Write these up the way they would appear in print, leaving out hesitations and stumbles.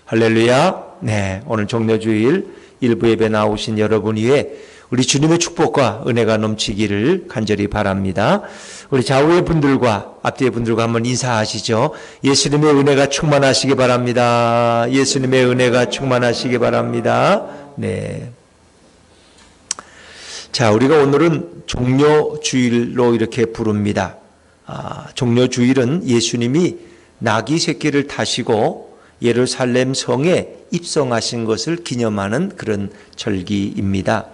할렐루야. 네, 오늘 종료주일 일부 예배 나오신 여러분 위에 우리 주님의 축복과 은혜가 넘치기를 간절히 바랍니다. 우리 좌우의 분들과 앞뒤의 분들과 한번 인사하시죠. 예수님의 은혜가 충만하시기 바랍니다. 예수님의 은혜가 충만하시기 바랍니다. 네. 자, 우리가 오늘은 종료주일로 이렇게 부릅니다. 종료주일은 예수님이 나귀 새끼를 타시고 예루살렘 성에 입성하신 것을 기념하는 그런 절기입니다.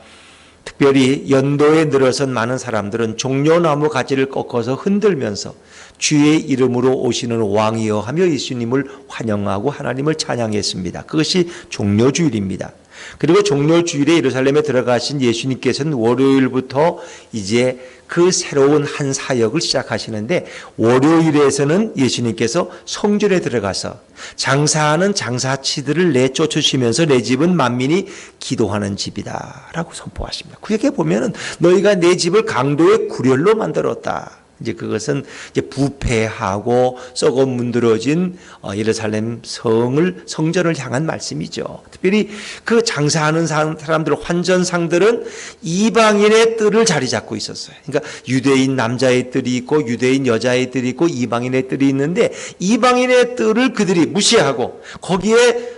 특별히 연도에 늘어선 많은 사람들은 종려나무 가지를 꺾어서 흔들면서 주의 이름으로 오시는 왕이여 하며 예수님을 환영하고 하나님을 찬양했습니다. 그것이 종료주일입니다. 그리고 종료주일에 예루살렘에 들어가신 예수님께서는 월요일부터 이제 그 새로운 한 사역을 시작하시는데, 월요일에서는 예수님께서 성전에 들어가서 장사하는 장사치들을 내쫓으시면서 내 집은 만민이 기도하는 집이다 라고 선포하십니다. 구약에 보면은 너희가 내 집을 강도의 구렬로 만들었다. 이제 그것은 이제 부패하고 썩어 문드러진 예루살렘 성전을 향한 말씀이죠. 특별히 그 장사하는 사람들, 환전상들은 이방인의 뜰을 자리 잡고 있었어요. 그러니까 유대인 남자의 뜰이 있고 유대인 여자의 뜰이 있고 이방인의 뜰이 있는데, 이방인의 뜰을 그들이 무시하고 거기에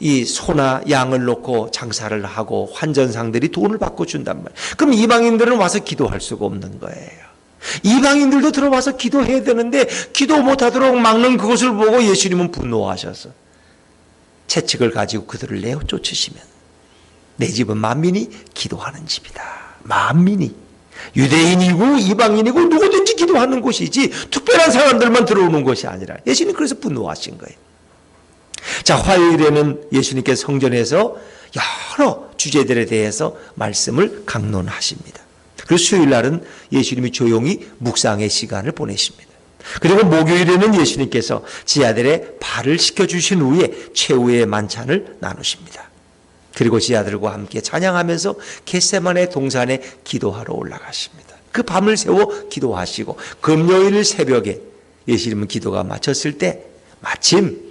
이 소나 양을 놓고 장사를 하고 환전상들이 돈을 받고 준단 말이에요. 그럼 이방인들은 와서 기도할 수가 없는 거예요. 이방인들도 들어와서 기도해야 되는데 기도 못하도록 막는 그것을 보고 예수님은 분노하셔서 채찍을 가지고 그들을 내어 쫓으시면, 내 집은 만민이 기도하는 집이다. 만민이 유대인이고 이방인이고 누구든지 기도하는 곳이지 특별한 사람들만 들어오는 것이 아니라, 예수님 그래서 분노하신 거예요. 자, 화요일에는 예수님께서 성전에서 여러 주제들에 대해서 말씀을 강론하십니다. 그리고 수요일 날은 예수님이 조용히 묵상의 시간을 보내십니다. 그리고 목요일에는 예수님께서 지하들의 발을 씻겨주신 후에 최후의 만찬을 나누십니다. 그리고 지하들과 함께 찬양하면서 겟세마네 동산에 기도하러 올라가십니다. 그 밤을 새워 기도하시고 금요일 새벽에 예수님은 기도가 마쳤을 때 마침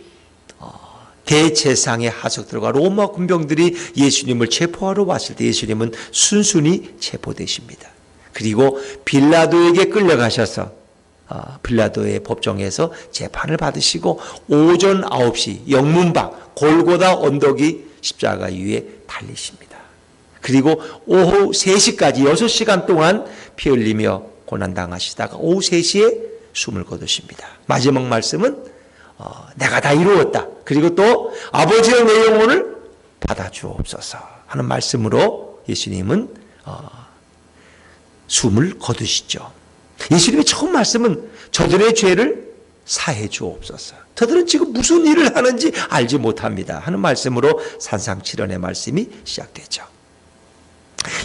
대제사장의 하석들과 로마 군병들이 예수님을 체포하러 왔을 때 예수님은 순순히 체포되십니다. 그리고 빌라도에게 끌려가셔서 빌라도의 법정에서 재판을 받으시고 오전 9시 영문박 골고다 언덕이 십자가 위에 달리십니다. 그리고 오후 3시까지 6시간 동안 피 흘리며 고난당하시다가 오후 3시에 숨을 거두십니다. 마지막 말씀은 내가 다 이루었다. 그리고 또 아버지의 내 영혼을 받아주옵소서 하는 말씀으로 예수님은 숨을 거두시죠. 예수님의 처음 말씀은 저들의 죄를 사해 주옵소서. 저들은 지금 무슨 일을 하는지 알지 못합니다 하는 말씀으로 산상칠언의 말씀이 시작되죠.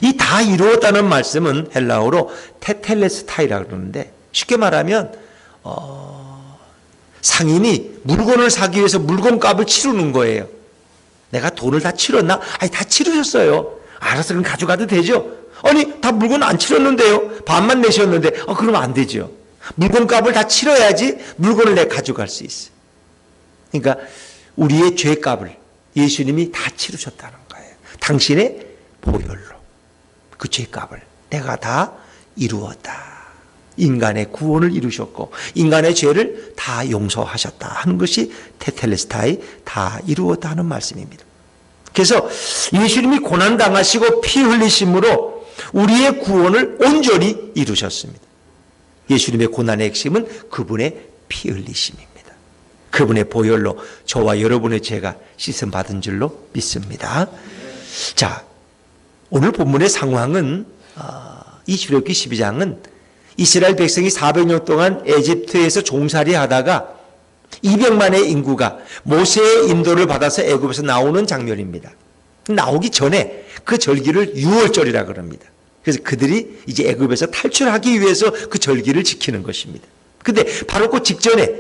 이 다 이루었다는 말씀은 헬라어로 테텔레스타이라고 그러는데, 쉽게 말하면 상인이 물건을 사기 위해서 물건값을 치르는 거예요. 내가 돈을 다 치렀나? 아니, 다 치르셨어요. 알아서 그럼 가져가도 되죠. 아니, 다 물건 안 치렀는데요. 반만 내셨는데 그러면 안 되죠. 물건값을 다 치러야지 물건을 내가 가져갈 수 있어요. 그러니까 우리의 죄값을 예수님이 다 치르셨다는 거예요. 당신의 보혈로 그 죄값을 내가 다 이루었다. 인간의 구원을 이루셨고 인간의 죄를 다 용서하셨다 하는 것이 테텔레스타이, 다 이루었다 하는 말씀입니다. 그래서 예수님이 고난당하시고 피 흘리심으로 우리의 구원을 온전히 이루셨습니다. 예수님의 고난의 핵심은 그분의 피 흘리심입니다. 그분의 보혈로 저와 여러분의 죄가 씻음받은 줄로 믿습니다. 자, 오늘 본문의 상황은 이 출애굽기 12장은 이스라엘 백성이 400년 동안 에집트에서 종살이 하다가 200만의 인구가 모세의 인도를 받아서 애굽에서 나오는 장면입니다. 나오기 전에 그 절기를 유월절이라 그럽니다. 그래서 그들이 이제 애굽에서 탈출하기 위해서 그 절기를 지키는 것입니다. 근데 바로 그 직전에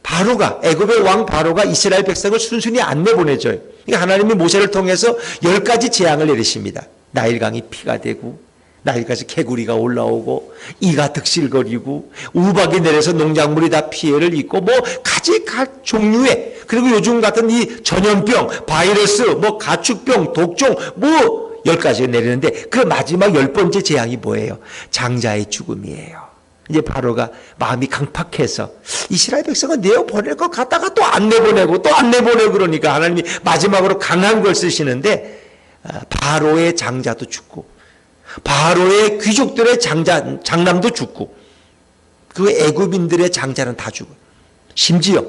바로가, 애굽의 왕 바로가 이스라엘 백성을 순순히 안 내보내줘요. 그러니까 하나님이 모세를 통해서 10가지 재앙을 내리십니다. 나일강이 피가 되고 나이까지 개구리가 올라오고 이가 득실거리고 우박이 내려서 농작물이 다 피해를 입고 뭐 가지각 종류의, 그리고 요즘 같은 이 전염병, 바이러스, 뭐 가축병, 독종 뭐 10가지가 내리는데 그 마지막 10번째 재앙이 뭐예요? 장자의 죽음이에요. 이제 바로가 마음이 강팍해서 이스라엘 백성은 내어보낼 것 같다가 또 안 내보내고 또 안 내보내고, 그러니까 하나님이 마지막으로 강한 걸 쓰시는데 바로의 장자도 죽고 바로의 귀족들의 장남도 죽고 그 애굽인들의 장자는 다 죽어요. 심지어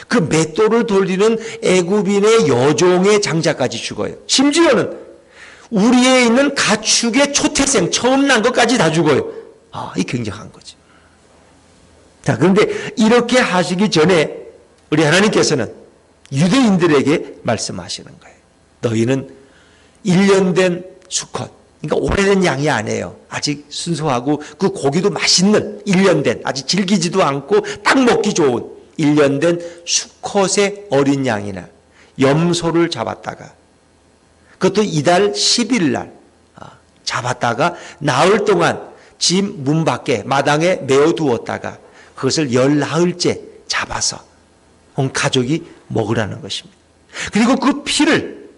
그 맷돌을 돌리는 애굽인의 여종의 장자까지 죽어요. 심지어는 우리에 있는 가축의 초태생 처음 난 것까지 다 죽어요. 이 굉장한 거지. 자, 그런데 이렇게 하시기 전에 우리 하나님께서는 유대인들에게 말씀하시는 거예요. 너희는 1년 된 수컷, 그러니까 오래된 양이 아니에요. 아직 순수하고 그 고기도 맛있는 1년 된, 아직 질기지도 않고 딱 먹기 좋은 1년 된 수컷의 어린 양이나 염소를 잡았다가, 그것도 이달 10일 날 잡았다가 나흘 동안 집 문 밖에 마당에 메어두었다가 그것을 10나흘째 잡아서 온 가족이 먹으라는 것입니다. 그리고 그 피를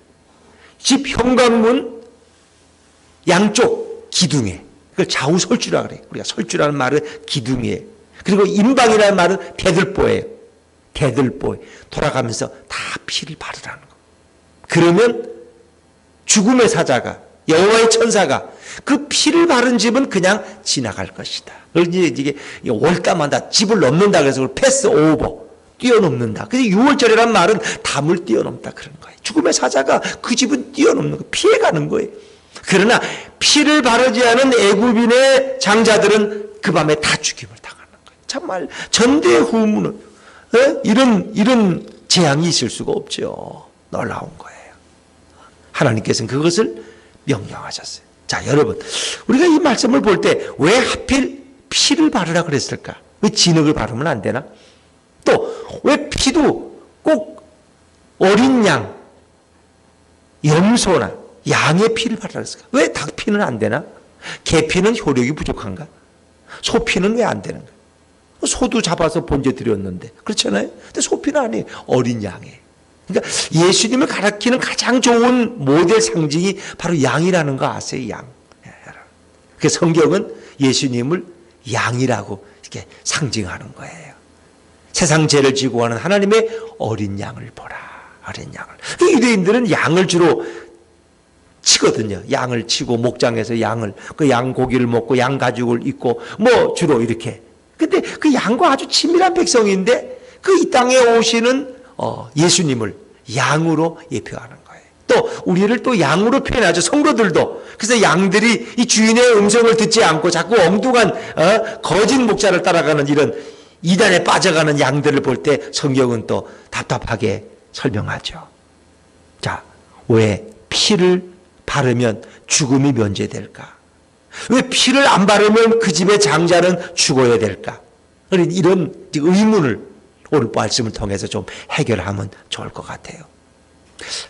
집 현관문 양쪽 기둥에, 그걸 좌우설주라 그래요. 우리가 설주라는 말은 기둥이에요. 그리고 임방이라는 말은 대들보예요. 대들보에 돌아가면서 다 피를 바르라는 거. 그러면 죽음의 사자가, 여호와의 천사가 그 피를 바른 집은 그냥 지나갈 것이다. 이게 월담한다, 집을 넘는다 그래서 그걸 패스 오버, 뛰어넘는다. 그래서 6월절이란 말은 담을 뛰어넘다 그런 거예요. 죽음의 사자가 그 집은 뛰어넘는 거, 피해가는 거예요. 그러나 피를 바르지 않은 애굽인의 장자들은 그 밤에 다 죽임을 당하는 거예요. 정말 전대후문은 이런 재앙이 있을 수가 없죠. 놀라운 거예요. 하나님께서는 그것을 명령하셨어요. 자, 여러분, 우리가 이 말씀을 볼 때 왜 하필 피를 바르라 그랬을까? 왜 진흙을 바르면 안 되나? 또 왜 피도 꼭 어린 양, 염소나 양의 피를 바르라 그랬을까? 왜 닭 피는 안 되나? 개 피는 효력이 부족한가? 소 피는 왜 안 되는가? 소도 잡아서 번제 드렸는데, 그렇잖아요? 근데 소 피는 아니에요. 어린 양이에요. 그러니까 예수님을 가리키는 가장 좋은 모델 상징이 바로 양이라는 거 아세요? 양. 그 성경은 예수님을 양이라고 이렇게 상징하는 거예요. 세상 죄를 지고 가는 하나님의 어린 양을 보라. 어린 양을. 그 유대인들은 양을 주로 치거든요. 양을 치고 목장에서 양을, 그 양 고기를 먹고 양 가죽을 입고 뭐 주로 이렇게. 근데 그 양과 아주 친밀한 백성인데 그 이 땅에 오시는 예수님을 양으로 예표하는 거예요. 또 우리를 또 양으로 표현하죠. 성도들도. 그래서 양들이 이 주인의 음성을 듣지 않고 자꾸 엉뚱한 거짓 목자를 따라가는 이런 이단에 빠져가는 양들을 볼 때 성경은 또 답답하게 설명하죠. 자, 왜 피를 바르면 죽음이 면제될까? 왜 피를 안 바르면 그 집의 장자는 죽어야 될까? 이런 의문을 오늘 말씀을 통해서 좀 해결하면 좋을 것 같아요.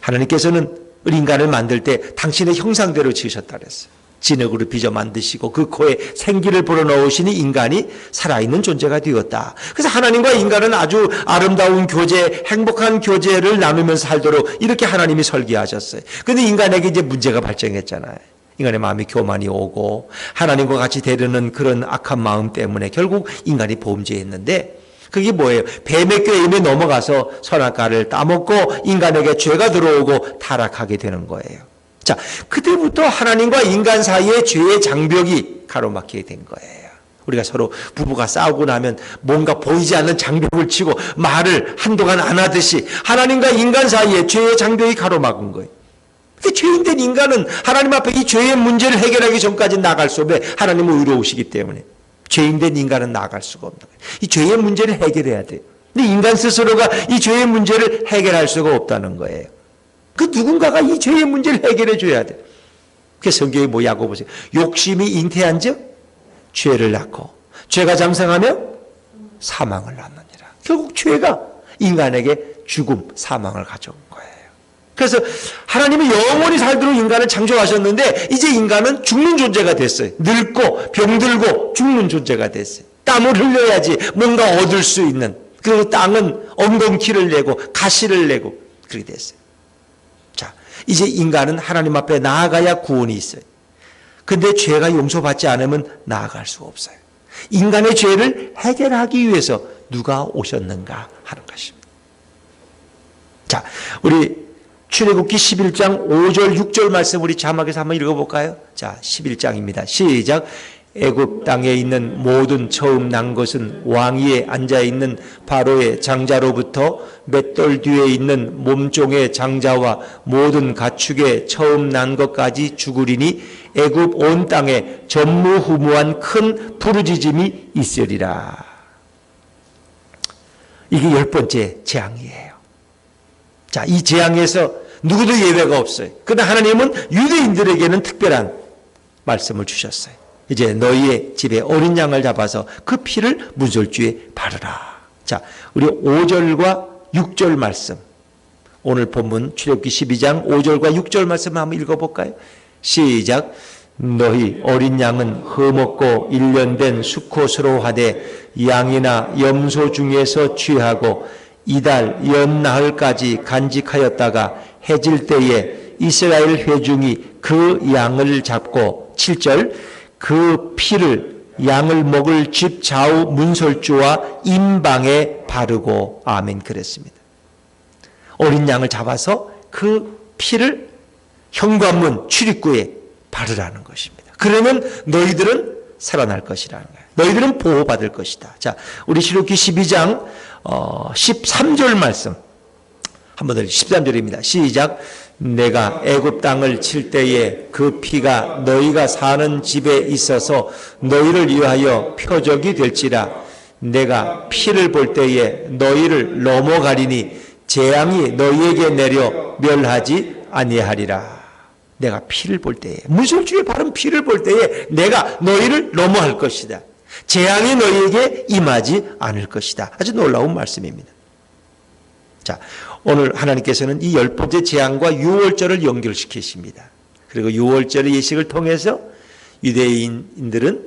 하나님께서는 우리 인간을 만들 때 당신의 형상대로 지으셨다 그랬어요. 진흙으로 빚어 만드시고 그 코에 생기를 불어넣으시니 인간이 살아있는 존재가 되었다. 그래서 하나님과 인간은 아주 아름다운 교제, 행복한 교제를 나누면서 살도록 이렇게 하나님이 설계하셨어요. 그런데 인간에게 이제 문제가 발생했잖아요. 인간의 마음이 교만이 오고 하나님과 같이 대르는 그런 악한 마음 때문에 결국 인간이 범죄했는데, 그게 뭐예요? 뱀의 꾀임에 넘어가서 선악과를 따먹고 인간에게 죄가 들어오고 타락하게 되는 거예요. 자, 그때부터 하나님과 인간 사이에 죄의 장벽이 가로막히게 된 거예요. 우리가 서로 부부가 싸우고 나면 뭔가 보이지 않는 장벽을 치고 말을 한동안 안 하듯이 하나님과 인간 사이에 죄의 장벽이 가로막은 거예요. 죄인된 인간은 하나님 앞에 이 죄의 문제를 해결하기 전까지 나갈 수 없어요. 하나님은 의로우시기 때문에. 죄인된 인간은 나아갈 수가 없는 거예요. 이 죄의 문제를 해결해야 돼요. 근데 인간 스스로가 이 죄의 문제를 해결할 수가 없다는 거예요. 그 누군가가 이 죄의 문제를 해결해 줘야 돼요. 그래서 성경이 뭐냐고 보세요. 욕심이 잉태한 즉 죄를 낳고 죄가 장성하며 사망을 낳느니라. 결국 죄가 인간에게 죽음, 사망을 가져온 거예요. 그래서 하나님이 영원히 살도록 인간을 창조하셨는데 이제 인간은 죽는 존재가 됐어요. 늙고 병들고 죽는 존재가 됐어요. 땀을 흘려야지 뭔가 얻을 수 있는. 그리고 땅은 엉겅퀴를 내고 가시를 내고 그렇게 됐어요. 자, 이제 인간은 하나님 앞에 나아가야 구원이 있어요. 근데 죄가 용서받지 않으면 나아갈 수가 없어요. 인간의 죄를 해결하기 위해서 누가 오셨는가 하는 것입니다. 자, 우리 출애굽기 11장 5절 6절 말씀 우리 자막에서 한번 읽어볼까요? 자, 11장입니다. 시작. 애굽 땅에 있는 모든 처음 난 것은 왕위에 앉아있는 바로의 장자로부터 맷돌 뒤에 있는 몸종의 장자와 모든 가축의 처음 난 것까지 죽으리니 애굽 온 땅에 전무후무한 큰 부르짖음이 있으리라. 이게 10번째 재앙이에요. 자, 이 재앙에서 누구도 예외가 없어요. 그러나 하나님은 유대인들에게는 특별한 말씀을 주셨어요. 이제 너희의 집에 어린 양을 잡아서 그 피를 문설주에 바르라. 자, 우리 5절과 6절 말씀, 오늘 본문 출애굽기 12장 5절과 6절 말씀 한번 읽어볼까요? 시작. 너희 어린 양은 흠없고 1년 된 수컷으로 하되 양이나 염소 중에서 취하고 이달 연나흘까지 간직하였다가 해질 때에 이스라엘 회중이 그 양을 잡고 7절 그 피를 양을 먹을 집 좌우 문설주와 임방에 바르고 아멘 그랬습니다. 어린 양을 잡아서 그 피를 현관문 출입구에 바르라는 것입니다. 그러면 너희들은 살아날 것이라는 거예요. 너희들은 보호받을 것이다. 자, 우리 출애굽기 12장 13절 말씀 한 번 더 13절입니다. 시작. 내가 애굽 땅을 칠 때에 그 피가 너희가 사는 집에 있어서 너희를 위하여 표적이 될지라. 내가 피를 볼 때에 너희를 넘어가리니 재앙이 너희에게 내려 멸하지 아니하리라. 내가 피를 볼 때에, 문설주에 바른 피를 볼 때에 내가 너희를 넘어할 것이다. 재앙이 너희에게 임하지 않을 것이다. 아주 놀라운 말씀입니다. 자, 오늘 하나님께서는 이 10번째 재앙과 유월절을 연결시키십니다. 그리고 유월절의 예식을 통해서 유대인들은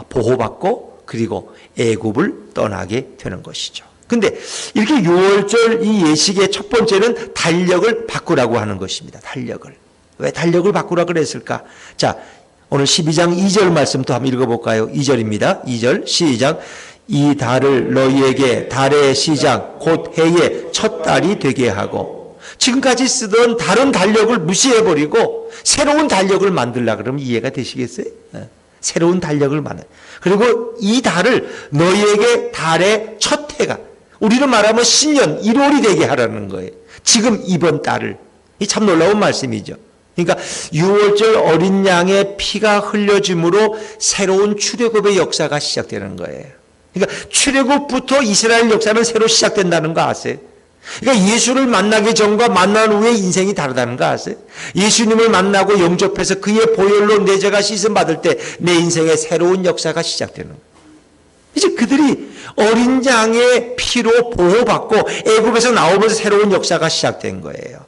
보호받고 그리고 애굽을 떠나게 되는 것이죠. 근데 이렇게 유월절 이 예식의 첫 번째는 달력을 바꾸라고 하는 것입니다. 달력을. 왜 달력을 바꾸라고 그랬을까? 자, 오늘 12장 2절 말씀도 한번 읽어볼까요? 2절입니다. 2절 시작. 이 달을 너희에게 달의 시작 곧 해의 첫 달이 되게 하고. 지금까지 쓰던 다른 달력을 무시해버리고 새로운 달력을 만들려고 그러면 이해가 되시겠어요? 새로운 달력을 만들. 그리고 이 달을 너희에게 달의 첫 해가, 우리는 말하면 신년 1월이 되게 하라는 거예요. 지금 이번 달을. 이 참 놀라운 말씀이죠. 그러니까 유월절 어린 양의 피가 흘려짐으로 새로운 출애굽의 역사가 시작되는 거예요. 그러니까 출애굽부터 이스라엘 역사는 새로 시작된다는 거 아세요? 그러니까 예수를 만나기 전과 만난 후에 인생이 다르다는 거 아세요? 예수님을 만나고 영접해서 그의 보혈로 내 죄가 씻음 받을 때 내 인생의 새로운 역사가 시작되는 거예요. 이제 그들이 어린 양의 피로 보호받고 애굽에서 나오면서 새로운 역사가 시작된 거예요.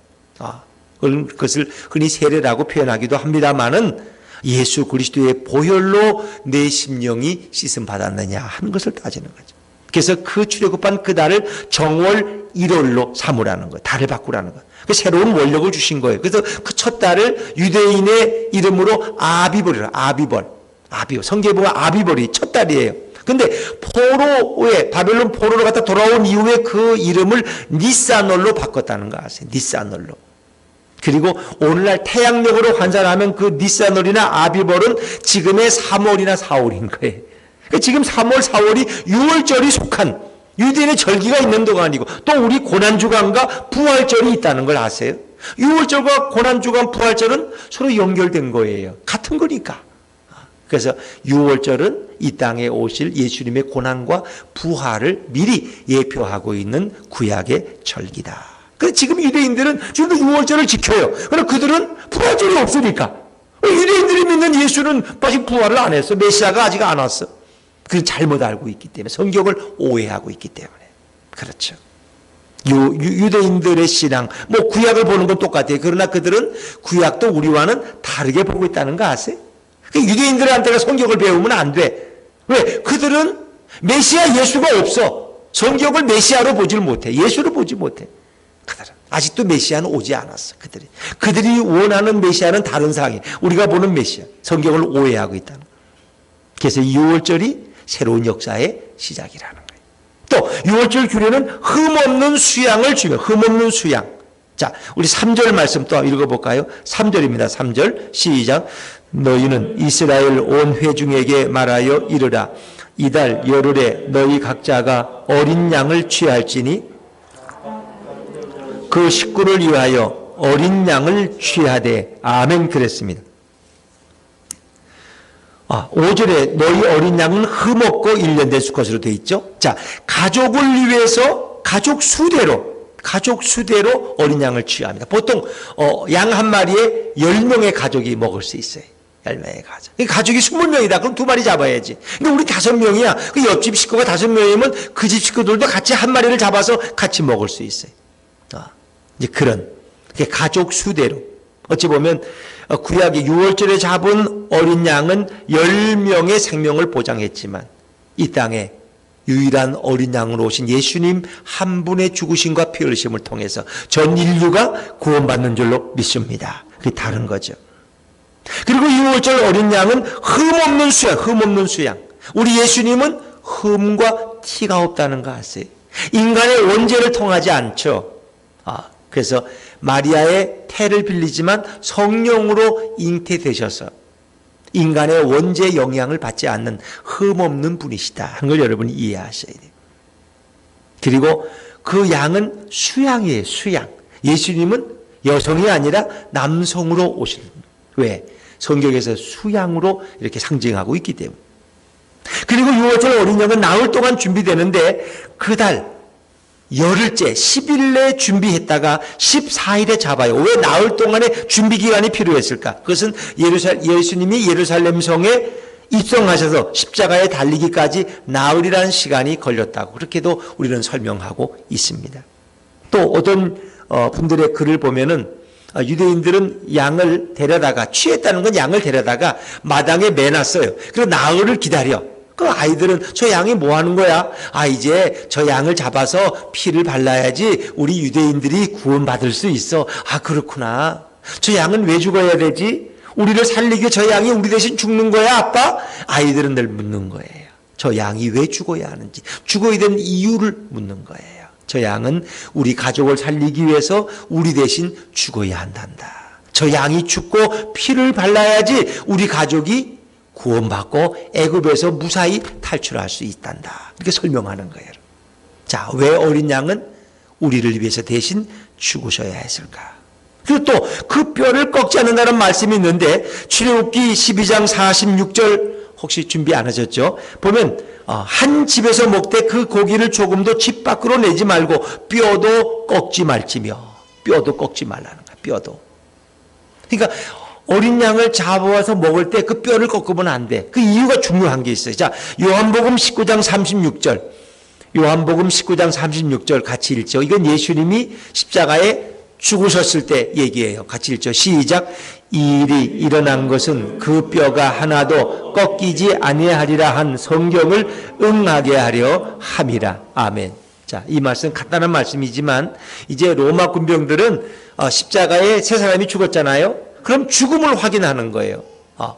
그것을 흔히 세례라고 표현하기도 합니다마는 예수 그리스도의 보혈로 내 심령이 씻음 받았느냐 하는 것을 따지는 거죠. 그래서 그 출애굽한 그 달을 정월 1월로 삼으라는 거예요. 달을 바꾸라는 거예요. 새로운 원력을 주신 거예요. 그래서 그 첫 달을 유대인의 이름으로 아비벌이라. 아비벌. 성경에 보면 아비벌이 첫 달이에요. 근데 포로에 바벨론 포로로 갔다 돌아온 이후에 그 이름을 니산월로 바꿨다는 거 아세요? 니산월로. 그리고 오늘날 태양력으로 환산하면 그 니산월이나 아비벌은 지금의 3월이나 4월인 거예요. 그러니까 지금 3월, 4월이 유월절이 속한 유대인의 절기가 있는 동안이고 또 우리 고난주간과 부활절이 있다는 걸 아세요? 유월절과 고난주간, 부활절은 서로 연결된 거예요. 같은 거니까. 그래서 유월절은 이 땅에 오실 예수님의 고난과 부활을 미리 예표하고 있는 구약의 절기다. 그래서 지금 유대인들은 지금도 유월절을 지켜요. 그러나 그들은 부활절이 없으니까. 유대인들이 믿는 예수는 아직 부활을 안 했어. 메시아가 아직 안 왔어. 그걸 잘못 알고 있기 때문에 성경을 오해하고 있기 때문에. 그렇죠. 유대인들의 신앙, 뭐 구약을 보는 건 똑같아요. 그러나 그들은 구약도 우리와는 다르게 보고 있다는 거 아세요? 유대인들한테가 성경을 배우면 안 돼. 왜? 그들은 메시아 예수가 없어. 성경을 메시아로 보질 못해. 예수로 보지 못해. 그들은 아직도 메시아는 오지 않았어. 그들이 원하는 메시아는 다른 상황이에요. 우리가 보는 메시아, 성경을 오해하고 있다는 거예요. 그래서 6월절이 새로운 역사의 시작이라는 거예요. 또 6월절 규례는 흠없는 수양을 주며, 흠없는 수양. 자, 우리 3절 말씀 또 읽어볼까요? 3절입니다. 3절 시작. 너희는 이스라엘 온 회중에게 말하여 이르라. 이달 열흘에 너희 각자가 어린 양을 취할지니 그 식구를 위하여 어린 양을 취하되. 아멘. 그랬습니다. 5절에 너희 어린 양은 흠없고 1년 될 것으로 되어 있죠. 자, 가족을 위해서 가족 수대로 어린 양을 취합니다. 보통 양 한 마리에 10명의 가족이 먹을 수 있어요. 10명의 가족. 가족이 20명이다. 그럼 2마리 잡아야지. 근데 우리 5명이야. 그 옆집 식구가 5명이면 그 집 식구들도 같이 한 마리를 잡아서 같이 먹을 수 있어요. 이제 그런 가족 수대로. 어찌 보면 구약의 6월절에 잡은 어린 양은 10명의 생명을 보장했지만 이 땅에 유일한 어린 양으로 오신 예수님 한 분의 죽으심과 피 흘리심을 통해서 전 인류가 구원받는 줄로 믿습니다. 그게 다른 거죠. 그리고 6월절 어린 양은 흠없는 수양. 우리 예수님은 흠과 티가 없다는 거 아세요? 인간의 원죄를 통하지 않죠. 그래서 마리아의 태를 빌리지만 성령으로 잉태되셔서 인간의 원죄 영향을 받지 않는 흠없는 분이시다 하는 걸 여러분이 이해하셔야 돼요. 그리고 그 양은 수양이에요. 수양. 예수님은 여성이 아니라 남성으로 오시는 거예요. 왜? 성경에서 수양으로 이렇게 상징하고 있기 때문에. 그리고 6월절 어린 양은 나흘 동안 준비되는데 그달 열흘째 10일에 준비했다가 14일에 잡아요. 왜 나흘 동안의 준비 기간이 필요했을까? 그것은 예수님이 예루살렘 성에 입성하셔서 십자가에 달리기까지 나흘이라는 시간이 걸렸다고 그렇게도 우리는 설명하고 있습니다. 또 어떤 분들의 글을 보면은 유대인들은 양을 데려다가 취했다는 건 양을 데려다가 마당에 매놨어요. 그리고 나흘을 기다려. 그 아이들은 저 양이 뭐 하는 거야? 이제 저 양을 잡아서 피를 발라야지 우리 유대인들이 구원받을 수 있어. 그렇구나. 저 양은 왜 죽어야 되지? 우리를 살리기 저 양이 우리 대신 죽는 거야, 아빠? 아이들은 늘 묻는 거예요. 저 양이 왜 죽어야 하는지, 죽어야 되는 이유를 묻는 거예요. 저 양은 우리 가족을 살리기 위해서 우리 대신 죽어야 한단다. 저 양이 죽고 피를 발라야지 우리 가족이 구원받고 애굽에서 무사히 탈출할 수 있단다. 이렇게 설명하는 거예요. 자, 왜 어린 양은 우리를 위해서 대신 죽으셔야 했을까? 그리고 또 그 뼈를 꺾지 않는다는 말씀이 있는데 출애굽기 12장 46절 혹시 준비 안 하셨죠? 보면 한 집에서 먹되 그 고기를 조금도 집 밖으로 내지 말고 뼈도 꺾지 말지며. 뼈도 꺾지 말라는 거야. 뼈도. 그러니까 어린 양을 잡아와서 먹을 때 그 뼈를 꺾으면 안 돼. 그 이유가 중요한 게 있어요. 자, 요한복음 19장 36절. 요한복음 19장 36절 같이 읽죠. 이건 예수님이 십자가에 죽으셨을 때 얘기예요. 같이 읽죠. 시작. 이 일이 일어난 것은 그 뼈가 하나도 꺾이지 아니하리라 한 성경을 응하게 하려 함이라. 아멘. 자, 이 말씀 간단한 말씀이지만 이제 로마 군병들은 십자가에 세 사람이 죽었잖아요. 그럼 죽음을 확인하는 거예요.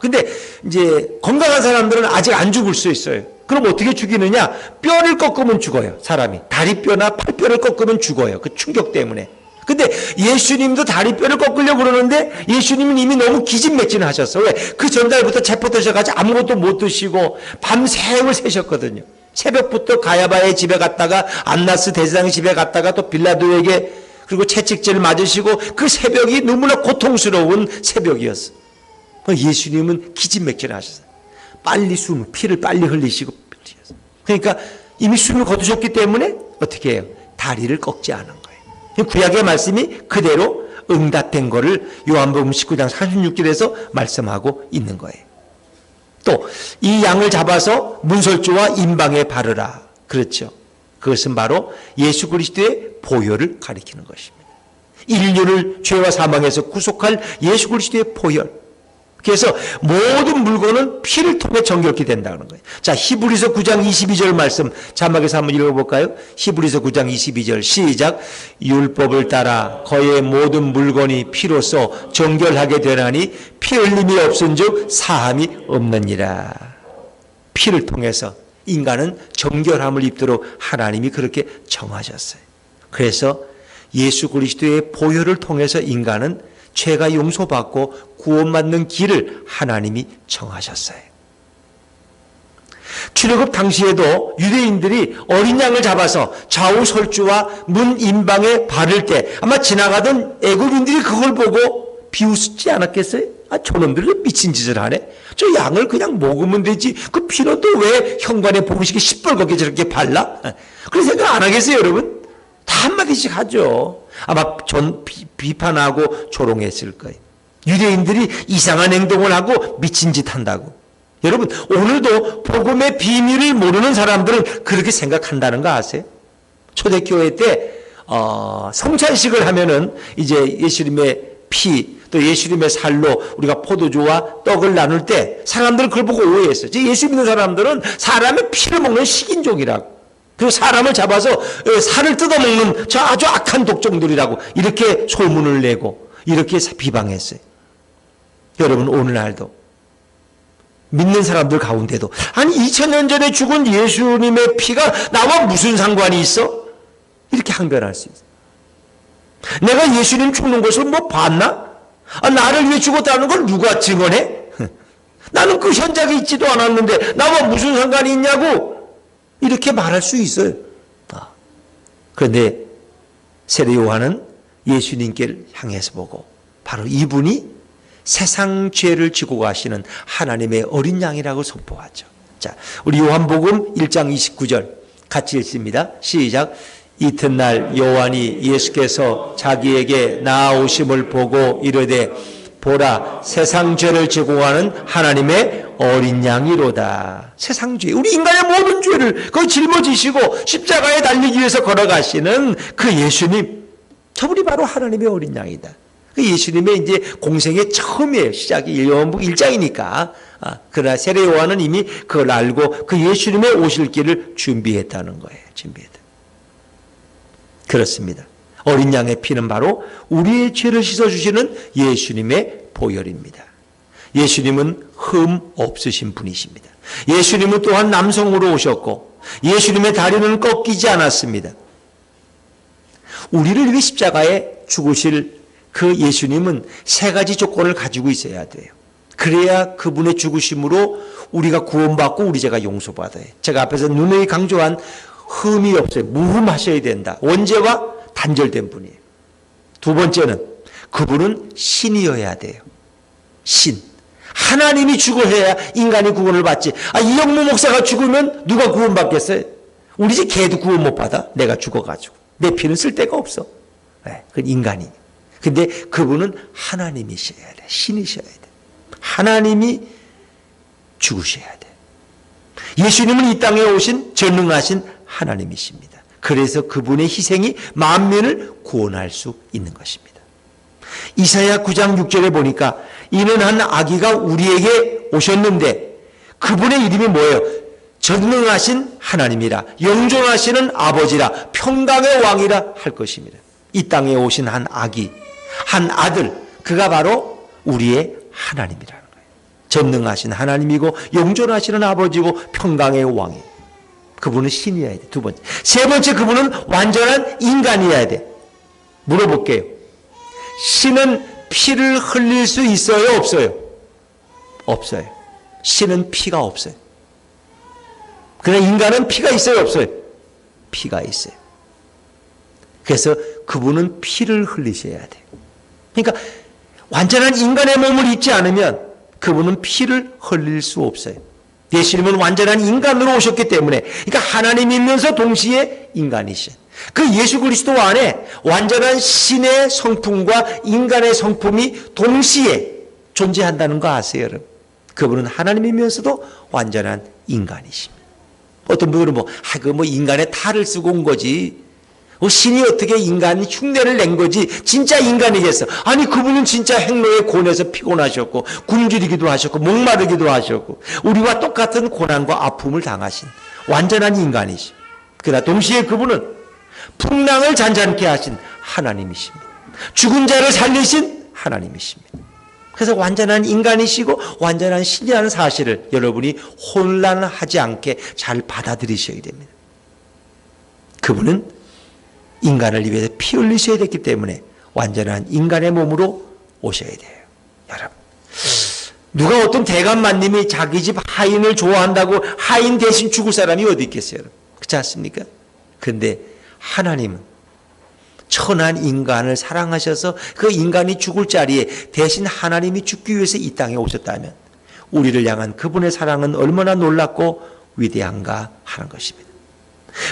근데 이제 건강한 사람들은 아직 안 죽을 수 있어요. 그럼 어떻게 죽이느냐? 뼈를 꺾으면 죽어요. 사람이. 다리뼈나 팔뼈를 꺾으면 죽어요. 그 충격 때문에. 근데 예수님도 다리뼈를 꺾으려고 그러는데 예수님은 이미 너무 기진맥진하셨어. 왜? 그 전날부터 체포 되셔가지고 아무것도 못 드시고 밤새움을 새셨거든요. 새벽부터 가야바의 집에 갔다가 안나스 대제사장 집에 갔다가 또 빌라도에게 그리고 채찍질을 맞으시고 그 새벽이 너무나 고통스러운 새벽이었어. 예수님은 기진맥진하셨어요. 빨리 피를 빨리 흘리시고. 그러니까 이미 숨을 거두셨기 때문에 어떻게 해요? 다리를 꺾지 않은 거예요. 구약의 말씀이 그대로 응답된 거를 요한복음 19장 36절에서 말씀하고 있는 거예요. 또 이 양을 잡아서 문설주와 임방에 바르라. 그렇죠. 그것은 바로 예수 그리스도의 보혈을 가리키는 것입니다. 인류를 죄와 사망에서 구속할 예수 그리스도의 보혈. 그래서 모든 물건은 피를 통해 정결케 된다는 거예요. 자, 히브리서 9장 22절 말씀 자막에서 한번 읽어볼까요? 히브리서 9장 22절 시작. 율법을 따라 거의 모든 물건이 피로써 정결하게 되나니 피 흘림이 없은즉 사함이 없느니라. 피를 통해서 인간은 정결함을 입도록 하나님이 그렇게 정하셨어요. 그래서 예수 그리스도의 보혈을 통해서 인간은 죄가 용서받고 구원받는 길을 하나님이 정하셨어요. 출애굽 당시에도 유대인들이 어린 양을 잡아서 좌우 설주와 문 임방에 바를 때 아마 지나가던 애굽인들이 그걸 보고 비웃지 않았겠어요? 아, 저놈들은 미친 짓을 하네. 저 양을 그냥 먹으면 되지. 그 피는 또 왜 현관에 보시게 시뻘겋게 저렇게 발라? 그런 생각 안 하겠어요, 여러분? 다 한마디씩 하죠. 아마 비판하고 조롱했을 거예요. 유대인들이 이상한 행동을 하고 미친 짓 한다고. 여러분, 오늘도 복음의 비밀을 모르는 사람들은 그렇게 생각한다는 거 아세요? 초대교회 때 성찬식을 하면은 이제 예수님의 피, 또 예수님의 살로 우리가 포도주와 떡을 나눌 때 사람들은 그걸 보고 오해했어요. 예수 믿는 사람들은 사람의 피를 먹는 식인종이라고. 그리고 사람을 잡아서 살을 뜯어먹는 저 아주 악한 독종들이라고 이렇게 소문을 내고 이렇게 비방했어요. 여러분, 오늘날도 믿는 사람들 가운데도 아니 2000년 전에 죽은 예수님의 피가 나와 무슨 상관이 있어? 이렇게 항변할 수 있어요. 내가 예수님 죽는 것을 뭐 봤나? 아, 나를 위해 죽었다는 걸 누가 증언해? 나는 그 현장에 있지도 않았는데 나와 무슨 상관이 있냐고 이렇게 말할 수 있어요. 그런데 세례 요한은 예수님께를 향해서 보고 바로 이분이 세상 죄를 지고 가시는 하나님의 어린 양이라고 선포하죠. 자, 우리 요한복음 1장 29절 같이 읽습니다. 시작. 이튿날 요한이 예수께서 자기에게 나아오심을 보고 이르되 보라, 세상 죄를 제공하는 하나님의 어린 양이로다. 세상 죄, 우리 인간의 모든 죄를 거기 짊어지시고 십자가에 달리기 위해서 걸어가시는 그 예수님, 저분이 바로 하나님의 어린 양이다. 그 예수님의 이제 공생의 처음이에요. 시작이 요한복음 1장이니까. 그러나 세례 요한은 이미 그걸 알고 그 예수님의 오실 길을 준비했다는 거예요. 준비했다. 그렇습니다. 어린 양의 피는 바로 우리의 죄를 씻어주시는 예수님의 보혈입니다. 예수님은 흠 없으신 분이십니다. 예수님은 또한 남성으로 오셨고 예수님의 다리는 꺾이지 않았습니다. 우리를 위해 십자가에 죽으실 그 예수님은 세 가지 조건을 가지고 있어야 돼요. 그래야 그분의 죽으심으로 우리가 구원받고 우리 죄가 용서받아요. 제가 앞에서 누누이 강조한 흠이 없어요. 무흠하셔야 된다. 원죄와 단절된 분이에요. 두 번째는 그분은 신이어야 돼요. 신. 하나님이 죽어야 인간이 구원을 받지. 이영무 목사가 죽으면 누가 구원받겠어요? 우리 집 개도 구원 못 받아. 내가 죽어가지고. 내 피는 쓸 데가 없어. 네, 그건 인간이. 근데 그분은 하나님이셔야 돼. 신이셔야 돼. 하나님이 죽으셔야 돼. 예수님은 이 땅에 오신 전능하신 하나님이십니다. 그래서 그분의 희생이 만민을 구원할 수 있는 것입니다. 이사야 9장 6절에 보니까 이는 한 아기가 우리에게 오셨는데 그분의 이름이 뭐예요? 전능하신 하나님이라, 영존하시는 아버지라, 평강의 왕이라 할 것입니다. 이 땅에 오신 한 아기, 한 아들, 그가 바로 우리의 하나님이라는 거예요. 전능하신 하나님이고 영존하시는 아버지고 평강의 왕이에요. 그분은 신이어야 돼. 두 번째. 세 번째, 그분은 완전한 인간이어야 돼. 물어볼게요. 신은 피를 흘릴 수 있어요? 없어요? 없어요. 신은 피가 없어요. 그러나 인간은 피가 있어요? 없어요? 피가 있어요. 그래서 그분은 피를 흘리셔야 돼요. 그러니까 완전한 인간의 몸을 입지 않으면 그분은 피를 흘릴 수 없어요. 예수님은 완전한 인간으로 오셨기 때문에, 그러니까 하나님이면서 동시에 인간이신 그 예수 그리스도 안에 완전한 신의 성품과 인간의 성품이 동시에 존재한다는 거 아세요, 여러분? 그분은 하나님이면서도 완전한 인간이십니다. 어떤 분들은 인간의 탈을 쓰고 온 거지. 신이 어떻게 인간 흉내를 낸 거지. 진짜 인간이겠어. 아니, 그분은 진짜 행로에 고뇌에서 피곤하셨고, 굶주리기도 하셨고, 목마르기도 하셨고, 우리와 똑같은 고난과 아픔을 당하신 완전한 인간이시. 그러나 동시에 그분은 풍랑을 잔잔케 하신 하나님이십니다. 죽은 자를 살리신 하나님이십니다. 그래서 완전한 인간이시고 완전한 신이라는 사실을 여러분이 혼란하지 않게 잘 받아들이셔야 됩니다. 그분은 인간을 위해서 피 흘리셔야 됐기 때문에 완전한 인간의 몸으로 오셔야 돼요. 여러분, 누가 어떤 대감마님이 자기 집 하인을 좋아한다고 하인 대신 죽을 사람이 어디 있겠어요? 그렇지 않습니까? 그런데 하나님은 천한 인간을 사랑하셔서 그 인간이 죽을 자리에 대신 하나님이 죽기 위해서 이 땅에 오셨다면 우리를 향한 그분의 사랑은 얼마나 놀랍고 위대한가 하는 것입니다.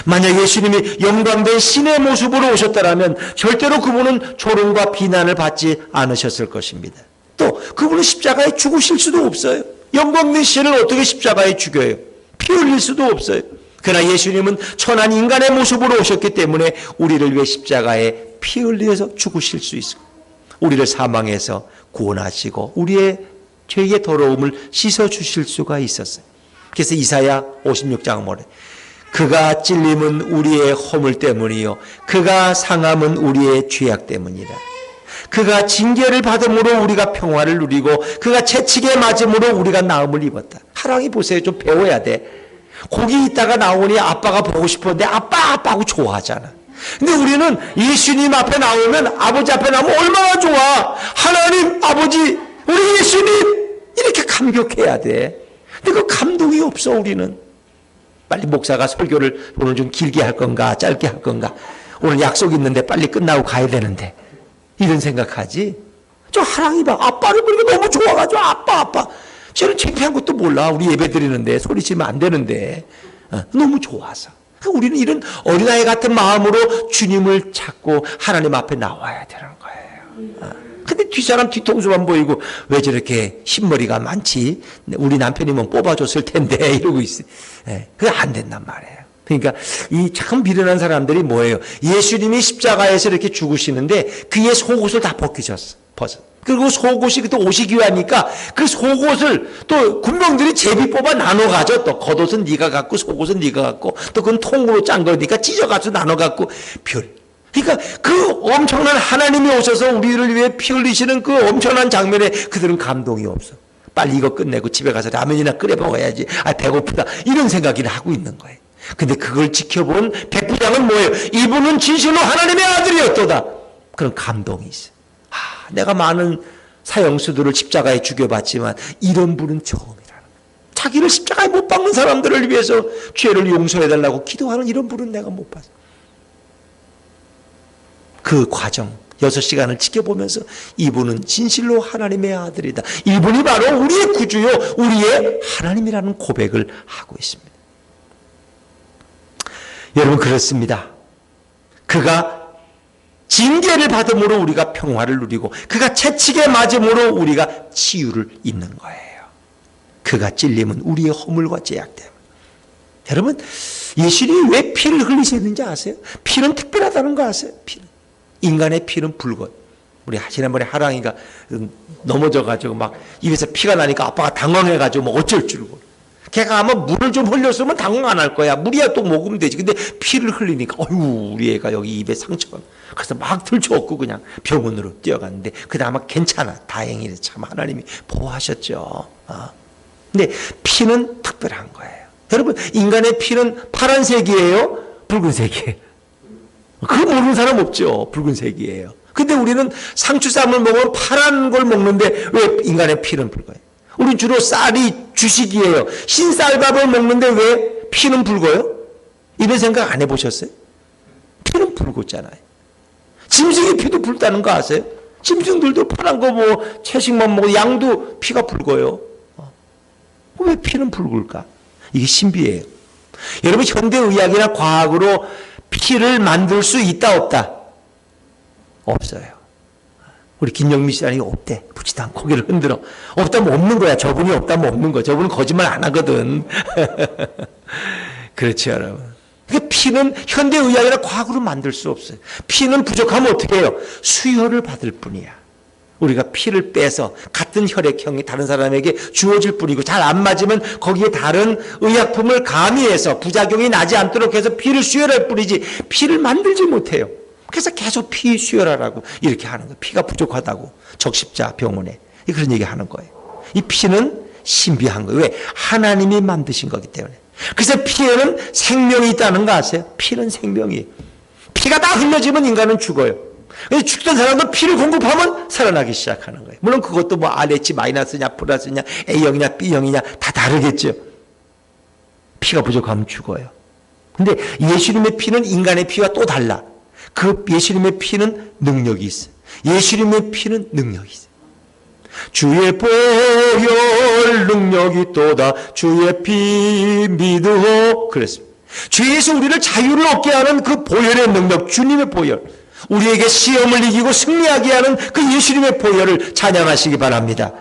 만약 예수님이 영광된 신의 모습으로 오셨다면 절대로 그분은 조롱과 비난을 받지 않으셨을 것입니다. 또 그분은 십자가에 죽으실 수도 없어요. 영광된 신을 어떻게 십자가에 죽여요? 피 흘릴 수도 없어요. 그러나 예수님은 천한 인간의 모습으로 오셨기 때문에 우리를 위해 십자가에 피 흘려서 죽으실 수 있습니다. 우리를 사망해서 구원하시고 우리의 죄의 더러움을 씻어주실 수가 있었어요. 그래서 이사야 56장 뭐래? 그가 찔림은 우리의 허물 때문이요 그가 상함은 우리의 죄악 때문이라. 그가 징계를 받음으로 우리가 평화를 누리고 그가 채찍에 맞음으로 우리가 나음을 입었다. 하랑이 보세요. 좀 배워야 돼. 거기 있다가 나오니 아빠가 보고 싶었는데 아빠하고 좋아하잖아. 근데 우리는 예수님 앞에 나오면 아버지 앞에 나오면 얼마나 좋아. 하나님 아버지 우리 예수님 이렇게 감격해야 돼. 근데 그 감동이 없어. 우리는 빨리 목사가 설교를 오늘 좀 길게 할 건가 짧게 할 건가, 오늘 약속 있는데 빨리 끝나고 가야 되는데 이런 생각하지. 저 하랑이 봐. 아빠를 보니까 너무 좋아가지고 아빠 저는 창피한 것도 몰라. 우리 예배 드리는데 소리치면 안 되는데 너무 좋아서. 우리는 이런 어린아이 같은 마음으로 주님을 찾고 하나님 앞에 나와야 되는 거예요. 근데 뒷사람 뒤통수만 보이고 왜 저렇게 흰머리가 많지? 우리 남편이면 뽑아줬을 텐데 이러고 있어. 그게 안 된단 말이에요. 그러니까 이 참 미련한 사람들이 뭐예요? 예수님이 십자가에서 이렇게 죽으시는데 그의 속옷을 다 벗기셨어. 그리고 속옷이 또 옷이 귀하니까 그 속옷을 또 군병들이 제비 뽑아 나눠 가져. 또 겉옷은 네가 갖고 속옷은 네가 갖고 또 그건 통으로 짠 거니까 찢어가지고 나눠 갖고 그러니까 그 엄청난 하나님이 오셔서 우리를 위해 피 흘리시는 그 엄청난 장면에 그들은 감동이 없어. 빨리 이거 끝내고 집에 가서 라면이나 끓여 먹어야지. 배고프다. 이런 생각을 하고 있는 거예요. 근데 그걸 지켜본 백부장은 뭐예요? 이분은 진실로 하나님의 아들이었도다. 그런 감동이 있어요. 내가 많은 사형수들을 십자가에 죽여봤지만 이런 분은 처음이라는 거예요. 자기를 십자가에 못 박는 사람들을 위해서 죄를 용서해달라고 기도하는 이런 분은 내가 못 봤어요. 그 과정 6시간을 지켜보면서 이분은 진실로 하나님의 아들이다. 이분이 바로 우리의 구주요 우리의 하나님이라는 고백을 하고 있습니다. 여러분, 그렇습니다. 그가 징계를 받음으로 우리가 평화를 누리고 그가 채찍에 맞음으로 우리가 치유를 입는 거예요. 그가 찔림은 우리의 허물과 죄악 때문에. 여러분, 예수님이 왜 피를 흘리셨는지 아세요? 피는 특별하다는 거 아세요? 피는. 인간의 피는 붉어요. 우리 지난번에 하랑이가 넘어져가지고 막 입에서 피가 나니까 아빠가 당황해가지고 뭐 어쩔 줄 몰라. 걔가 아마 물을 좀 흘렸으면 당황 안 할 거야. 물이야 또 먹으면 되지. 근데 피를 흘리니까 어휴, 우리 애가 여기 입에 상처가. 그래서 막 들쳐업고 그냥 병원으로 뛰어갔는데 그나마 괜찮아. 다행히 참 하나님이 보호하셨죠. 근데 피는 특별한 거예요. 여러분, 인간의 피는 파란색이에요? 붉은색이에요? 그거 모르는 사람 없죠. 붉은색이에요. 근데 우리는 상추쌈을 먹으면 파란 걸 먹는데 왜 인간의 피는 붉어요? 우리 주로 쌀이 주식이에요. 흰쌀밥을 먹는데 왜 피는 붉어요? 이런 생각 안 해보셨어요? 피는 붉었잖아요. 짐승의 피도 붉다는 거 아세요? 짐승들도 파란 거 뭐 채식만 먹고 양도 피가 붉어요. 왜 피는 붉을까? 이게 신비예요. 여러분, 현대의학이나 과학으로 피를 만들 수 있다 없다? 없어요. 우리 김영미 씨라니 없대. 부치다 고개를 흔들어. 없다면 없는 거야. 저분이 없다면 없는 거야. 저분은 거짓말 안 하거든. 그렇죠, 여러분. 그러니까 피는 현대의학이나 과학으로 만들 수 없어요. 피는 부족하면 어떻게 해요? 수혈을 받을 뿐이야. 우리가 피를 빼서 같은 혈액형이 다른 사람에게 주어질 뿐이고 잘 안 맞으면 거기에 다른 의약품을 가미해서 부작용이 나지 않도록 해서 피를 수혈할 뿐이지 피를 만들지 못해요. 그래서 계속 피 수혈하라고 이렇게 하는 거예요. 피가 부족하다고 적십자 병원에 그런 얘기 하는 거예요. 이 피는 신비한 거예요. 왜? 하나님이 만드신 거기 때문에. 그래서 피에는 생명이 있다는 거 아세요? 피는 생명이에요. 피가 다 흘려지면 인간은 죽어요. 죽던 사람도 피를 공급하면 살아나기 시작하는 거예요. 물론 그것도 뭐 RH 마이너스냐 플러스냐 A형이냐 B형이냐 다 다르겠죠. 피가 부족하면 죽어요. 근데 예수님의 피는 인간의 피와 또 달라. 그 예수님의 피는 능력이 있어요. 예수님의 피는 능력이 있어요. 주의 보혈 능력이 또다 주의 피 믿으오 그랬습니다. 주 예수 우리를 자유를 얻게 하는 그 보혈의 능력, 주님의 보혈, 우리에게 시험을 이기고 승리하게 하는 그 예수님의 보혈을 찬양하시기 바랍니다.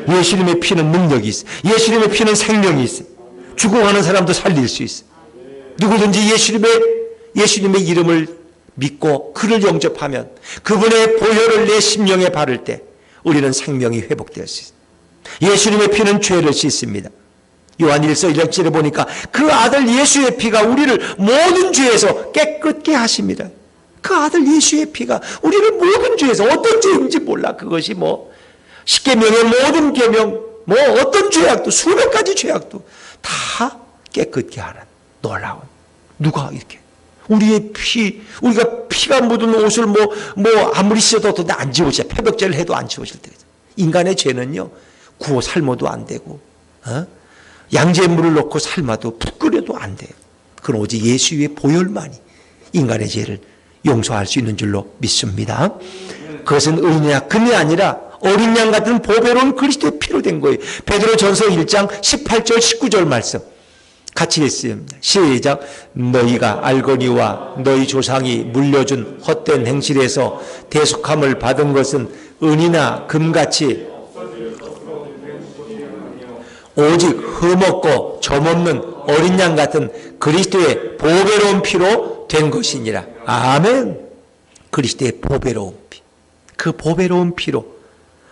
예수님의 피는 능력이 있어요. 예수님의 피는 생명이 있어요. 죽어가는 사람도 살릴 수 있어요. 누구든지 예수님의 이름을 믿고 그를 영접하면 그분의 보혈을 내 심령에 바를 때 우리는 생명이 회복될 수 있어요. 예수님의 피는 죄를 씻습니다. 요한 1서 1절에 보니까 그 아들 예수의 피가 우리를 모든 죄에서 깨끗게 하십니다. 그 아들 예수의 피가 우리를 모든 죄에서 어떤 죄인지 몰라. 그것이 뭐 십계명의 모든 계명 뭐 어떤 죄악도 수백 가지 죄악도 다 깨끗게 하는 놀라운 누가 이렇게 우리의 피 우리가 피가 묻은 옷을 뭐 아무리 씻어도 안 지워져. 패벽제를 해도 안 지워질 때죠. 인간의 죄는요 구워 삶아도 안 되고 양잿물을 넣고 삶아도 푹 끓여도 안 돼요. 그건 오직 예수의 보혈만이 인간의 죄를 용서할 수 있는 줄로 믿습니다. 그것은 의인이나 금이 아니라 어린 양 같은 보배로운 그리스도의 피로 된 거예요. 베드로전서 1장 18절 19절 말씀 같이 읽습니다. 시작. 너희가 알거니와 너희 조상이 물려준 헛된 행실에서 대속함을 받은 것은 은이나 금같이 오직 흠없고 점없는 어린 양 같은 그리스도의 보배로운 피로 된 것이니라. 아멘. 그리스도의 보배로운 피. 그 보배로운 피로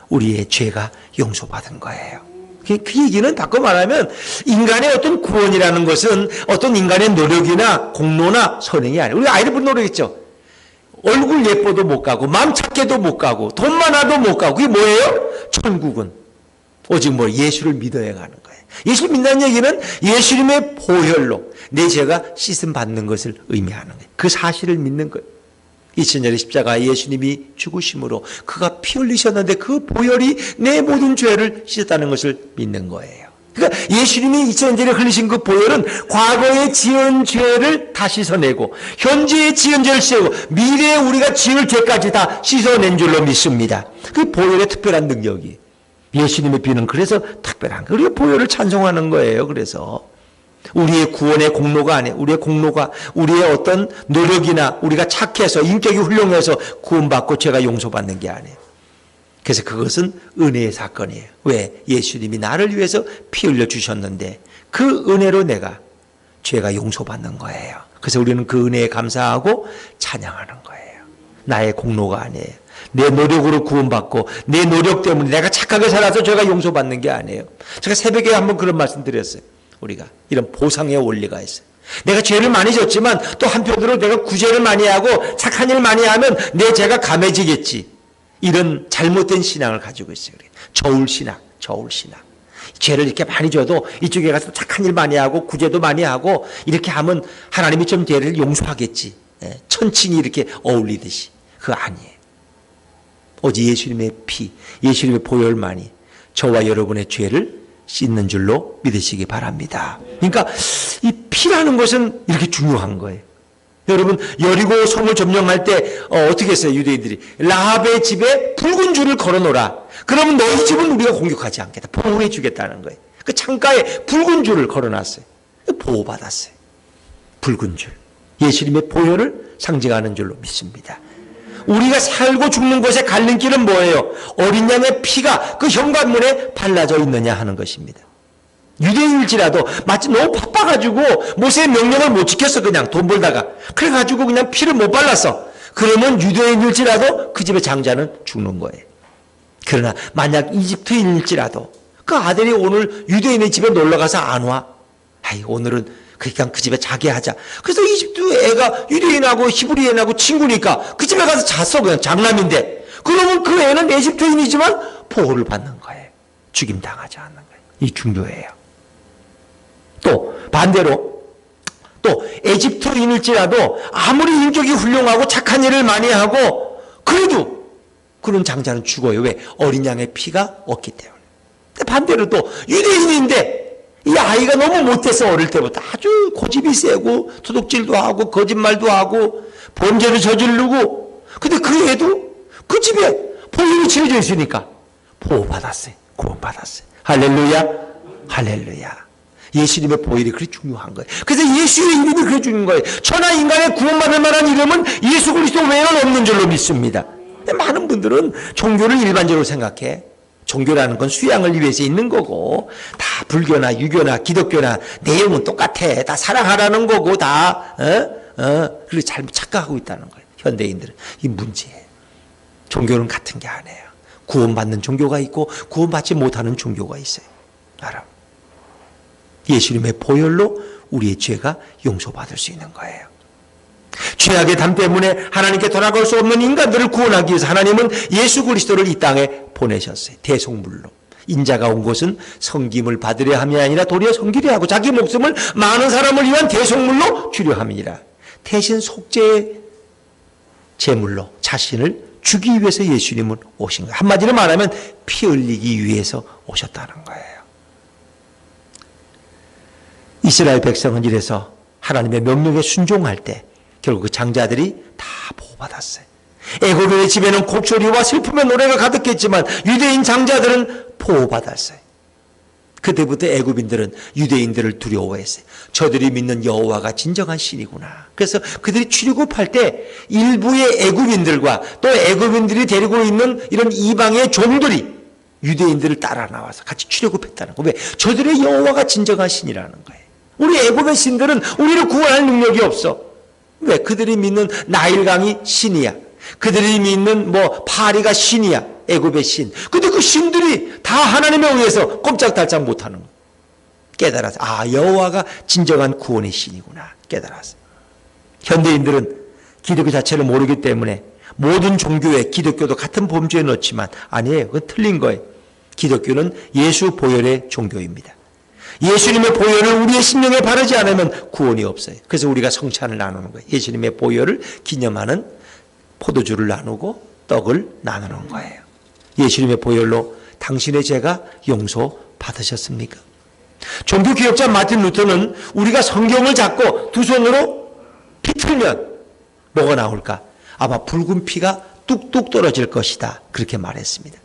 우리의 죄가 용서받은 거예요. 그 얘기는 바꿔 말하면 인간의 어떤 구원이라는 것은 어떤 인간의 노력이나 공로나 선행이 아니에요. 우리 아이를 노력했죠. 얼굴 예뻐도 못 가고 마음 착해도 못 가고 돈 많아도 못 가고 그게 뭐예요? 천국은 오직 예수를 믿어야 가는 거예요. 예수를 믿는다는 얘기는 예수님의 보혈로 내 죄가 씻음 받는 것을 의미하는 거예요. 그 사실을 믿는 거예요. 2000년의 십자가에 예수님이 죽으심으로 그가 피 흘리셨는데 그 보혈이 내 모든 죄를 씻었다는 것을 믿는 거예요. 그러니까 예수님이 2000년에 흘리신 그 보혈은 과거에 지은 죄를 다 씻어내고 현재의 지은 죄를 씻고 미래에 우리가 지을 죄까지 다 씻어낸 줄로 믿습니다. 그 보혈의 특별한 능력이 예수님의 피는 그래서 특별한 거예요. 우리가 보혈을 찬송하는 거예요. 그래서 우리의 구원의 공로가 아니에요. 우리의 공로가 우리의 어떤 노력이나 우리가 착해서 인격이 훌륭해서 구원받고 죄가 용서받는 게 아니에요. 그래서 그것은 은혜의 사건이에요. 왜? 예수님이 나를 위해서 피 흘려 주셨는데 그 은혜로 내가 죄가 용서받는 거예요. 그래서 우리는 그 은혜에 감사하고 찬양하는 거예요. 나의 공로가 아니에요. 내 노력으로 구원받고 내 노력 때문에 내가 착하게 살아서 죄가 용서받는 게 아니에요. 제가 새벽에 한번 그런 말씀 드렸어요. 우리가 이런 보상의 원리가 있어요. 내가 죄를 많이 졌지만 또 한편으로 내가 구제를 많이 하고 착한 일 많이 하면 내 죄가 감해지겠지. 이런 잘못된 신앙을 가지고 있어요. 저울신앙. 죄를 이렇게 많이 져도 이쪽에 가서 착한 일 많이 하고 구제도 많이 하고 이렇게 하면 하나님이 좀 죄를 용서하겠지. 천칭이 이렇게 어울리듯이. 그거 아니에요. 오직 예수님의 피, 예수님의 보혈만이 저와 여러분의 죄를 씻는 줄로 믿으시기 바랍니다. 그러니까 이 피라는 것은 이렇게 중요한 거예요. 여러분 여리고 성을 점령할 때 어떻게 했어요? 유대인들이 라합의 집에 붉은 줄을 걸어놓으라. 그러면 너희 집은 우리가 공격하지 않겠다. 보호해 주겠다는 거예요. 그 창가에 붉은 줄을 걸어놨어요. 보호받았어요. 붉은 줄. 예수님의 보혈을 상징하는 줄로 믿습니다. 우리가 살고 죽는 것의 갈림길은 뭐예요? 어린 양의 피가 그 현관문에 발라져 있느냐 하는 것입니다. 유대인일지라도 마치 너무 바빠가지고 모세의 명령을 못 지켰어. 그냥 돈 벌다가. 그래가지고 그냥 피를 못 발랐어. 그러면 유대인일지라도 그 집의 장자는 죽는 거예요. 그러나 만약 이집트인일지라도 그 아들이 오늘 유대인의 집에 놀러가서 안 와. 아이, 오늘은 그러니까 그 집에 자게 하자. 그래서 이집트 애가 유대인하고 히브리인하고 친구니까 그 집에 가서 잤어. 그냥 장남인데. 그러면 그 애는 에집트인이지만 보호를 받는 거예요. 죽임당하지 않는 거예요. 이 중요해요. 또 반대로 또 에집트인일지라도 아무리 인격이 훌륭하고 착한 일을 많이 하고 그래도 그런 장자는 죽어요. 왜? 어린 양의 피가 없기 때문에. 반대로 또 유대인인데 이 아이가 너무 못해서 어릴 때부터 아주 고집이 세고 도둑질도 하고 거짓말도 하고 범죄를 저지르고 근데 그 애도 그 집에 보혈이 치러져 있으니까 보호받았어요. 구원받았어요. 할렐루야. 할렐루야. 예수님의 보혈이 그렇게 중요한 거예요. 그래서 예수의 이름이 그렇게 중요한 거예요. 천하 인간의 구원받을 만한 이름은 예수 그리스도 외에는 없는 줄로 믿습니다. 근데 많은 분들은 종교를 일반적으로 생각해. 종교라는 건 수양을 위해서 있는 거고 다 불교나 유교나 기독교나 내용은 똑같아. 다 사랑하라는 거고 다 그렇게 잘못 착각하고 있다는 거예요. 현대인들은. 이 문제예요. 종교는 같은 게 아니에요. 구원받는 종교가 있고 구원받지 못하는 종교가 있어요. 알아. 예수님의 보혈로 우리의 죄가 용서받을 수 있는 거예요. 죄악의 담 때문에 하나님께 돌아갈 수 없는 인간들을 구원하기 위해서 하나님은 예수 그리스도를 이 땅에 보내셨어요. 대속물로. 인자가 온 곳은 섬김을 받으려 함이 아니라 도리어 섬기려 하고 자기 목숨을 많은 사람을 위한 대속물로 주려 함이니라. 대신 속죄의 제물로 자신을 주기 위해서 예수님은 오신 거예요. 한마디로 말하면 피 흘리기 위해서 오셨다는 거예요. 이스라엘 백성은 이래서 하나님의 명령에 순종할 때 결국 그 장자들이 다 보호받았어요. 애굽의 집에는 곡소리와 슬픔의 노래가 가득했지만 유대인 장자들은 보호받았어요. 그때부터 애굽인들은 유대인들을 두려워했어요. 저들이 믿는 여호와가 진정한 신이구나. 그래서 그들이 출애굽할 때 일부의 애굽인들과 또 애굽인들이 데리고 있는 이런 이방의 종들이 유대인들을 따라 나와서 같이 출애굽했다는 거예요. 왜? 저들의 여호와가 진정한 신이라는 거예요. 우리 애굽의 신들은 우리를 구원할 능력이 없어. 왜? 그들이 믿는 나일강이 신이야. 그들이 믿는 파리가 신이야. 애굽의 신. 근데 그 신들이 다 하나님에 의해서 꼼짝달싹 못하는 거야. 깨달아서 여호와가 진정한 구원의 신이구나 깨달았어. 현대인들은 기독교 자체를 모르기 때문에 모든 종교에 기독교도 같은 범주에 넣지만 아니에요. 그건 틀린 거예요. 기독교는 예수 보혈의 종교입니다. 예수님의 보혈을 우리의 심령에 바르지 않으면 구원이 없어요. 그래서 우리가 성찬을 나누는 거예요. 예수님의 보혈을 기념하는 포도주를 나누고 떡을 나누는 거예요. 예수님의 보혈로 당신의 죄가 용서받으셨습니까? 종교개혁자 마틴 루터는 우리가 성경을 잡고 두 손으로 비틀면 뭐가 나올까? 아마 붉은 피가 뚝뚝 떨어질 것이다. 그렇게 말했습니다.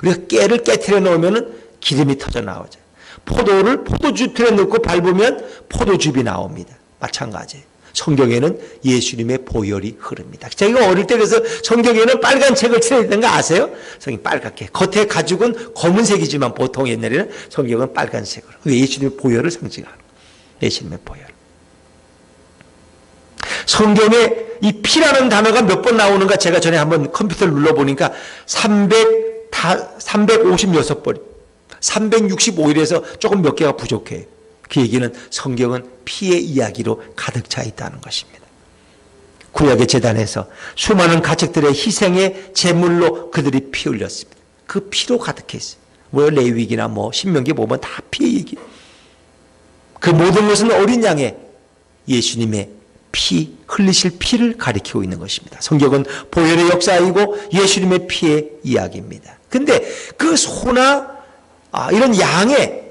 우리가 깨를 깨트려 넣으면 기름이 터져 나오죠. 포도를 포도주틀에 넣고 밟으면 포도즙이 나옵니다. 마찬가지예요. 성경에는 예수님의 보혈이 흐릅니다. 제가 어릴 때 그래서 성경에는 빨간 책을 칠해야 거 아세요? 성경이 빨갛게. 겉에 가죽은 검은색이지만 보통 옛날에는 성경은 빨간색으로. 예수님의 보혈을 상징하는 거예요. 예수님의 보혈. 성경에 이 피라는 단어가 몇 번 나오는가 제가 전에 한번 컴퓨터를 눌러보니까 356번. 365일에서 조금 몇 개가 부족해요. 그 얘기는 성경은 피의 이야기로 가득 차 있다는 것입니다. 구약의 제단에서 수많은 가축들의 희생의 제물로 그들이 피 흘렸습니다. 그 피로 가득해 있어요. 레위기나 신명기 보면 다 피의 얘기. 그 모든 것은 어린 양의 예수님의 피, 흘리실 피를 가리키고 있는 것입니다. 성경은 보혈의 역사이고 예수님의 피의 이야기입니다. 근데 그 소나 이런 양의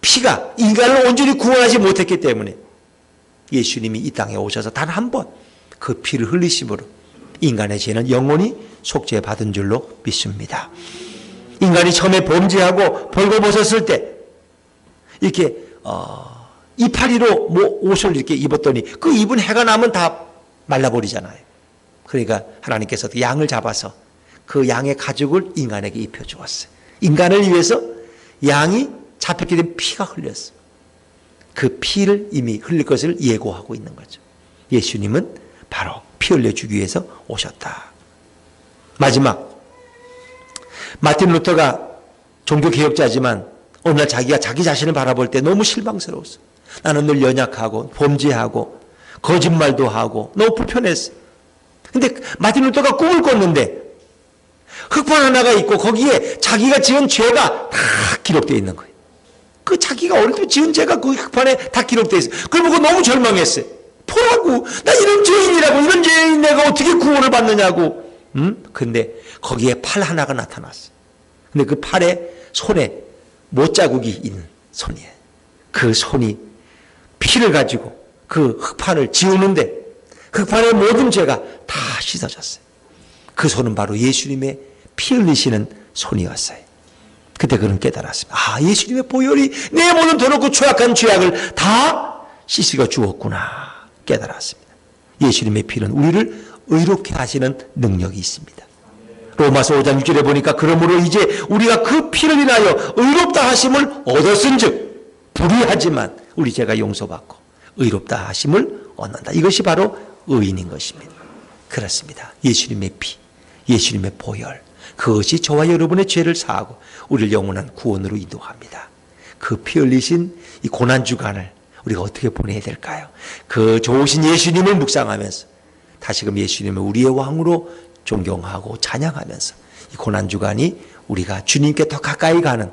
피가 인간을 온전히 구원하지 못했기 때문에 예수님이 이 땅에 오셔서 단 한 번 그 피를 흘리심으로 인간의 죄는 영원히 속죄받은 줄로 믿습니다. 인간이 처음에 범죄하고 벌거벗었을 때 이렇게 이파리로 옷을 이렇게 입었더니 그 입은 해가 나면 다 말라버리잖아요. 그러니까 하나님께서 양을 잡아서 그 양의 가죽을 인간에게 입혀주었어요. 인간을 위해서 양이 잡혔게 된 피가 흘렸어. 그 피를 이미 흘릴 것을 예고하고 있는 거죠. 예수님은 바로 피 흘려주기 위해서 오셨다. 마지막, 마틴 루터가 종교개혁자지만 어느 날 자기가 자기 자신을 바라볼 때 너무 실망스러웠어. 나는 늘 연약하고 범죄하고 거짓말도 하고 너무 불편했어. 근데 마틴 루터가 꿈을 꿨는데 흑판 하나가 있고 거기에 자기가 지은 죄가 다 기록되어 있는 거예요. 그 자기가 어릴 때 지은 죄가 그 흑판에 다 기록되어 있어요. 그걸 보고 너무 절망했어요. 뭐라고? 나 이런 죄인이라고, 이런 죄인 내가 어떻게 구원을 받느냐고. 근데 거기에 팔 하나가 나타났어요. 근데 그 팔에 손에 못자국이 있는 손이에요. 그 손이 피를 가지고 그 흑판을 지우는데 흑판의 모든 죄가 다 씻어졌어요. 그 손은 바로 예수님의 피 흘리시는 손이었어요. 그때 그는 깨달았습니다. 아, 예수님의 보혈이 내 모든 더럽고 죄악한 죄악을 다 씻어 주었구나 깨달았습니다. 예수님의 피는 우리를 의롭게 하시는 능력이 있습니다. 로마서 5장 6절에 보니까 그러므로 이제 우리가 그 피를 인하여 의롭다 하심을 얻었은즉 불의하지만 우리 죄가 용서받고 의롭다 하심을 얻는다. 이것이 바로 의인인 것입니다. 그렇습니다. 예수님의 피, 예수님의 보혈, 그것이 저와 여러분의 죄를 사하고 우리를 영원한 구원으로 인도합니다. 그 피 흘리신 이 고난주간을 우리가 어떻게 보내야 될까요? 그 좋으신 예수님을 묵상하면서 다시금 예수님을 우리의 왕으로 존경하고 찬양하면서 이 고난주간이 우리가 주님께 더 가까이 가는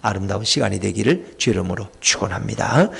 아름다운 시간이 되기를 주의 이름으로 축원합니다.